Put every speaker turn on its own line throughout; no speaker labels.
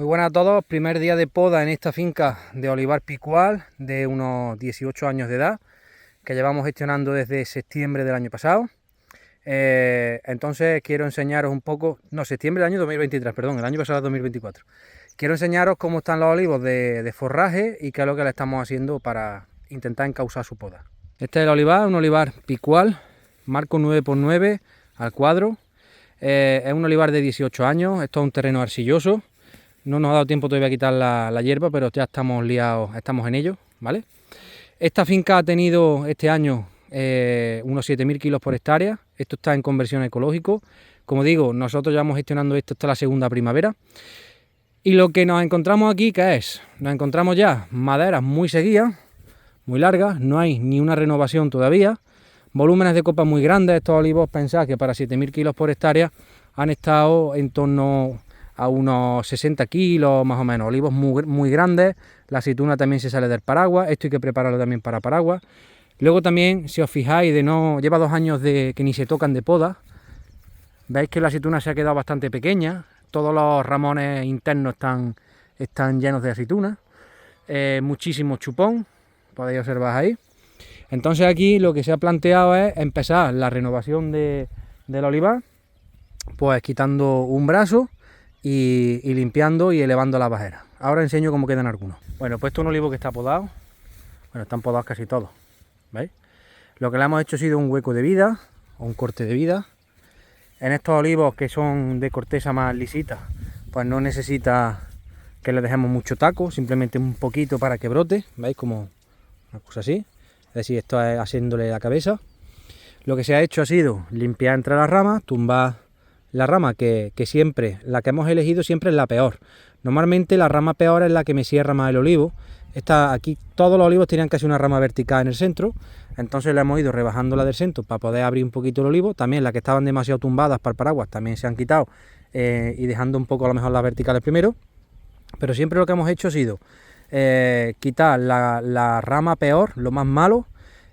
Muy buenas a todos, primer día de poda en esta finca de olivar picual de unos 18 años de edad que llevamos gestionando desde septiembre del año pasado. Entonces quiero enseñaros un poco, septiembre del año 2023, perdón, el año pasado es 2024. Quiero enseñaros cómo están los olivos de forraje y qué es lo que le estamos haciendo para intentar encauzar su poda. Este es el olivar, un olivar picual, marco 9×9 al cuadro. Es un olivar de 18 años, esto es un terreno arcilloso. No nos ha dado tiempo todavía a quitar la hierba, pero ya estamos liados, estamos en ello, ¿vale? Esta finca ha tenido este año unos 7.000 kilos por hectárea. Esto está en conversión ecológico. Como digo, nosotros llevamos gestionando esto hasta la segunda primavera. Y lo que nos encontramos aquí, ¿qué es? Nos encontramos ya maderas muy seguidas, muy largas, no hay ni una renovación todavía. Volúmenes de copa muy grandes. Estos olivos, pensad que para 7.000 kilos por hectárea han estado en torno a unos 60 kilos más o menos, olivos muy grandes. La aceituna también se sale del paraguas, esto hay que prepararlo también para paraguas. Luego también, si os fijáis, lleva 2 años de que ni se tocan de poda. Veis que la aceituna se ha quedado bastante pequeña, todos los ramones internos están llenos de aceituna. Muchísimo chupón, podéis observar ahí. Entonces aquí lo que se ha planteado es empezar la renovación del olivar, pues quitando un brazo y limpiando y elevando la bajera. Ahora enseño cómo quedan algunos. Bueno, pues esto es un olivo que está podado. Bueno, están podados casi todos, ¿veis? Lo que le hemos hecho ha sido un hueco de vida o un corte de vida. En estos olivos que son de corteza más lisita, pues no necesita que le dejemos mucho taco, simplemente un poquito para que brote, ¿veis? Como una cosa así. Es decir, esto es haciéndole la cabeza. Lo que se ha hecho ha sido limpiar entre las ramas, tumbar la rama que siempre, la que hemos elegido siempre es la peor. Normalmente la rama peor es la que me cierra más el olivo. Aquí todos los olivos tenían casi una rama vertical en el centro, entonces le hemos ido rebajando la del centro para poder abrir un poquito el olivo. También las que estaban demasiado tumbadas para el paraguas también se han quitado y dejando un poco a lo mejor las verticales primero. Pero siempre lo que hemos hecho ha sido quitar la rama peor, lo más malo,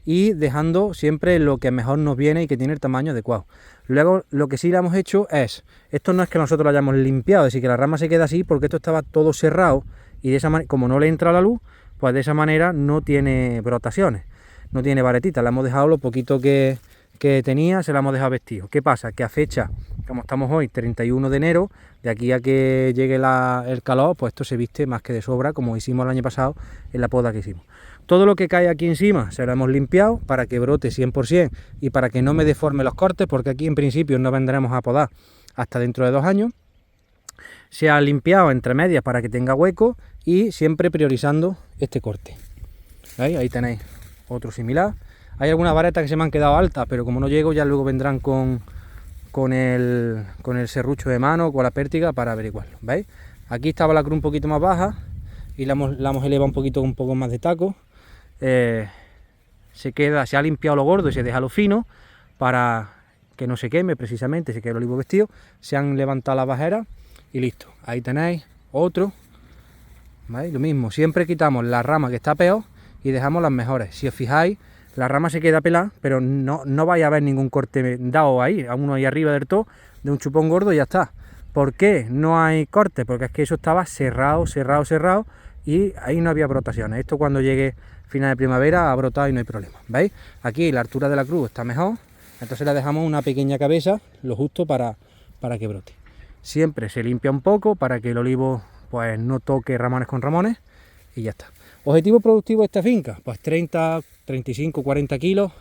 y dejando siempre lo que mejor nos viene y que tiene el tamaño adecuado. Luego lo que sí le hemos hecho es, esto no es que nosotros lo hayamos limpiado, es decir, que la rama se queda así porque esto estaba todo cerrado y de esa manera, como no le entra la luz, pues de esa manera no tiene brotaciones, no tiene varetitas. Le hemos dejado lo poquito que tenía, se la hemos dejado vestido. ¿Qué pasa? Que a fecha, como estamos hoy, 31 de enero, de aquí a que llegue el calor, pues esto se viste más que de sobra, como hicimos el año pasado en la poda que hicimos. Todo lo que cae aquí encima se lo hemos limpiado para que brote 100% y para que no me deforme los cortes, porque aquí en principio no vendremos a podar hasta dentro de 2 años. Se ha limpiado entre medias para que tenga hueco y siempre priorizando este corte. ¿Veis? Ahí tenéis otro similar. Hay algunas varetas que se me han quedado altas, pero como no llego ya luego vendrán con el serrucho de mano, con la pértiga para averiguarlo. ¿Veis? Aquí estaba la cruz un poquito más baja y la hemos elevado un poco más de taco. Se ha limpiado lo gordo y se deja lo fino para que no se queme, precisamente se quede el olivo vestido. Se han levantado las bajeras y listo. Ahí tenéis otro. ¿Veis? Lo mismo, siempre quitamos la rama que está peor y dejamos las mejores. Si os fijáis, la rama se queda pelada, pero no vais a ver ningún corte dado ahí, a uno ahí arriba del todo, de un chupón gordo y ya está. ¿Por qué no hay corte? Porque es que eso estaba cerrado y ahí no había brotaciones. Esto cuando llegue final de primavera ha brotado y no hay problema. ¿Veis? Aquí la altura de la cruz está mejor, entonces le dejamos una pequeña cabeza, lo justo para que brote. Siempre se limpia un poco para que el olivo pues no toque ramones con ramones y ya está. Objetivo productivo de esta finca, pues 30, 35, 40 kilos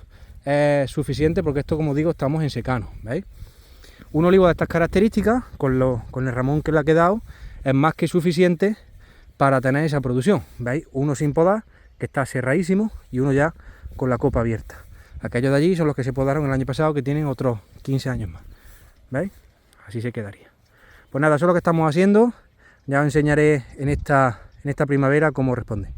es suficiente, porque esto, como digo, estamos en secano. ¿Veis? Un olivo de estas características, con el ramón que le ha quedado, es más que suficiente para tener esa producción. ¿Veis? Uno sin podar, que está cerradísimo, y uno ya con la copa abierta. Aquellos de allí son los que se podaron el año pasado, que tienen otros 15 años más. ¿Veis? Así se quedaría. Pues nada, eso es lo que estamos haciendo. Ya os enseñaré en esta primavera cómo responde.